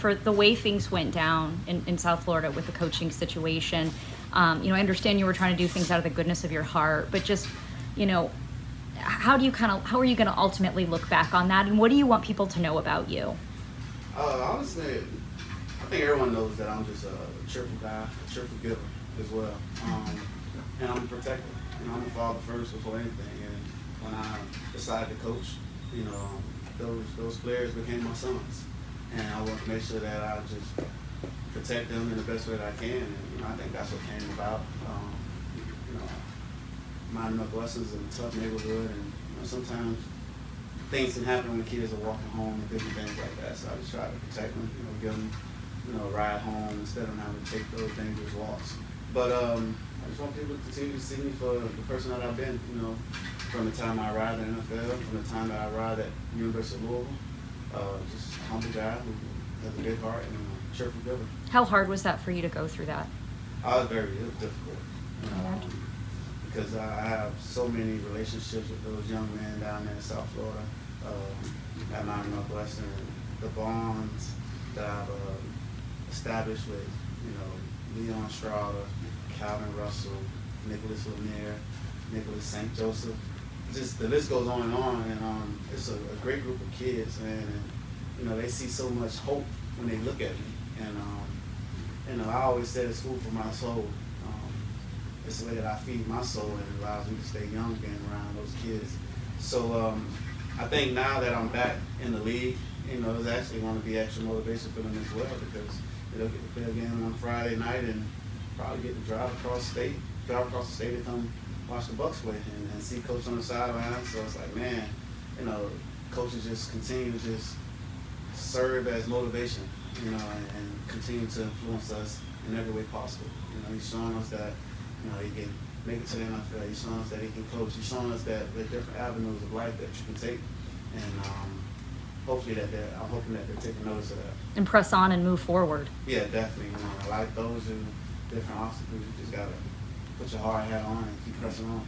for the way things went down in South Florida with the coaching situation. I understand you were trying to do things out of the goodness of your heart, but just, how are you going to ultimately look back on that, and what do you want people to know about you? Honestly, I think everyone knows that I'm just a cheerful guy, a cheerful giver as well, and I'm a protector. I'm a father first before anything. And when I decided to coach, those players became my sons, and I want to make sure that I just protect them in the best way that I can. And I think that's what came about. Miami Northwestern is a tough neighborhood, and sometimes things can happen when kids are walking home and different things like that. So I just try to protect them, give them, a ride home instead of having to take those dangerous walks. But I just want people to continue to see me for the person that I've been, from the time I arrived at NFL, from the time that I arrived at University of Louisville. Just a humble guy who has a big heart and a cheerful giver. How hard was that for you to go through that? It was difficult. Because I have so many relationships with those young men down there in South Florida, at Miami Northwestern, the bonds that I've established with, Leon Strada, Calvin Russell, Nicholas Lanier, Nicholas St. Joseph. Just the list goes on, and it's a great group of kids, man. And they see so much hope when they look at me, and I always said it's food for my soul. It's the way that I feed my soul, and it allows me to stay young being around those kids. So I think now that I'm back in the league, it's actually going to be extra motivation for them as well, because they'll get to play a game on Friday night and probably get to drive across the state to come watch the Bucks play and see Coach on the sideline. So it's like, man, coaches just continue to just serve as motivation, and continue to influence us in every way possible. He's showing us that he can make it to the NFL. He's showing us that he can coach. He's showing us that there are different avenues of life that you can take, and hopefully I'm hoping that they're taking notice of that. And press on and move forward. Yeah, definitely. Like those different obstacles, you just gotta put your hard hat on and keep pressing on.